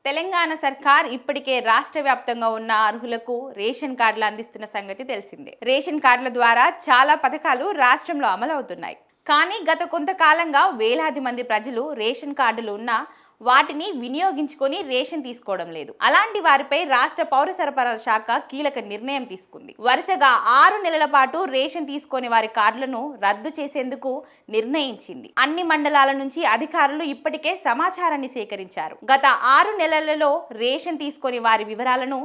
తెలంగాణ సర్కార్ ఇప్పటికే రాష్ట్ర వ్యాప్తంగా ఉన్న అర్హులకు రేషన్ కార్డులు అందిస్తున్న సంగతి తెలిసిందే. రేషన్ కార్డుల ద్వారా చాలా పథకాలు రాష్ట్రంలో అమలవుతున్నాయి. కానీ గత కొంతకాలంగా వేలాది మంది ప్రజలు రేషన్ కార్డులు ఉన్నా వాటిని వినియోగించుకొని రేషన్ తీసుకోవడం లేదు. అలాంటి వారిపై రాష్ట్ర పౌర సరఫరాల శాఖ కీలక నిర్ణయం తీసుకుంది. వరుసగా 6 నెలల పాటు రేషన్ తీసుకొని వారి కార్డులను రద్దు చేసేందుకు నిర్ణయించింది. అన్ని మండలాల నుంచి అధికారులు ఇప్పటికే సమాచారాన్ని సేకరించారు. గత 6 నెలలలో రేషన్ తీసుకొని వారి వివరాలను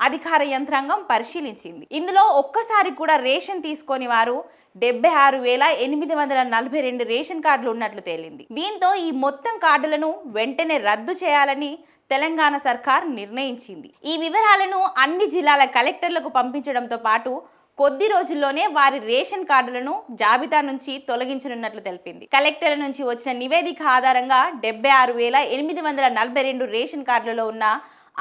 అధికార యంత్రాంగం పరిశీలించింది. ఇందులో ఒక్కసారి కూడా రేషన్ తీసుకొని వారు 76,842 రేషన్ కార్డులు ఉన్నట్లు తేలింది. దీంతో ఈ మొత్తం కార్డులను వెంటనే రద్దు చేయాలని తెలంగాణ సర్కార్ నిర్ణయించింది. ఈ వివరాలను అన్ని జిల్లాల కలెక్టర్లకు పంపించడంతో పాటు కొద్ది రోజుల్లోనే వారి రేషన్ కార్డులను జాబితా నుంచి తొలగించనున్నట్లు తెలిపింది. కలెక్టర్ల నుంచి వచ్చిన నివేదిక ఆధారంగా 76,842 రేషన్ కార్డులలో ఉన్న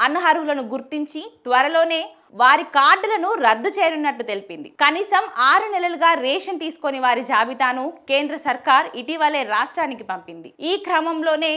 అనర్హులను గుర్తించి త్వరలోనే వారి కార్డులను రద్దు చేయనున్నట్లు తెలిపింది. కనీసం 6 నెలలుగా రేషన్ తీసుకొని వారి జాబితాను కేంద్ర సర్కార్ ఇటీవలే రాష్ట్రానికి పంపింది. ఈ క్రమంలోనే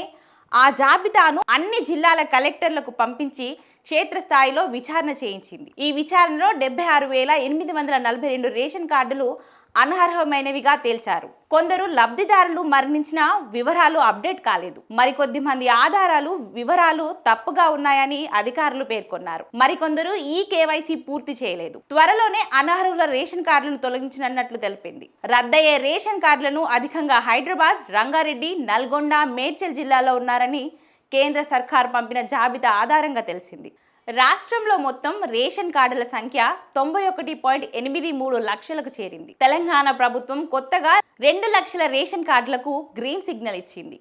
ఆ జాబితాను అన్ని జిల్లాల కలెక్టర్లకు పంపించి క్షేత్రస్థాయిలో విచారణ చేయించింది. ఈ విచారణలో 76,842 రేషన్ కార్డులు అనర్హమైనవిగా తేల్చారు. కొందరు లబ్ధిదారులు మరణించిన వివరాలు అప్డేట్ కాలేదు. మరికొద్ది మంది ఆధారాలు వివరాలు తప్పుగా ఉన్నాయని అధికారులు పేర్కొన్నారు. మరికొందరు ఈ కేవైసీ పూర్తి చేయలేదు. త్వరలోనే అనర్హుల రేషన్ కార్డులను తొలగించనున్నట్లు తెలిపింది. రద్దయ్యే రేషన్ కార్డులను అధికంగా హైదరాబాద్, రంగారెడ్డి, నల్గొండ, మేడ్చల్ జిల్లాలో ఉన్నారని కేంద్ర సర్కార్ పంపిన జాబితా ఆధారంగా తెలిసింది. రాష్ట్రంలో మొత్తం రేషన్ కార్డుల సంఖ్య 91.83 లక్షలకు చేరింది. తెలంగాణ ప్రభుత్వం కొత్తగా 2 లక్షల రేషన్ కార్డులకు గ్రీన్ సిగ్నల్ ఇచ్చింది.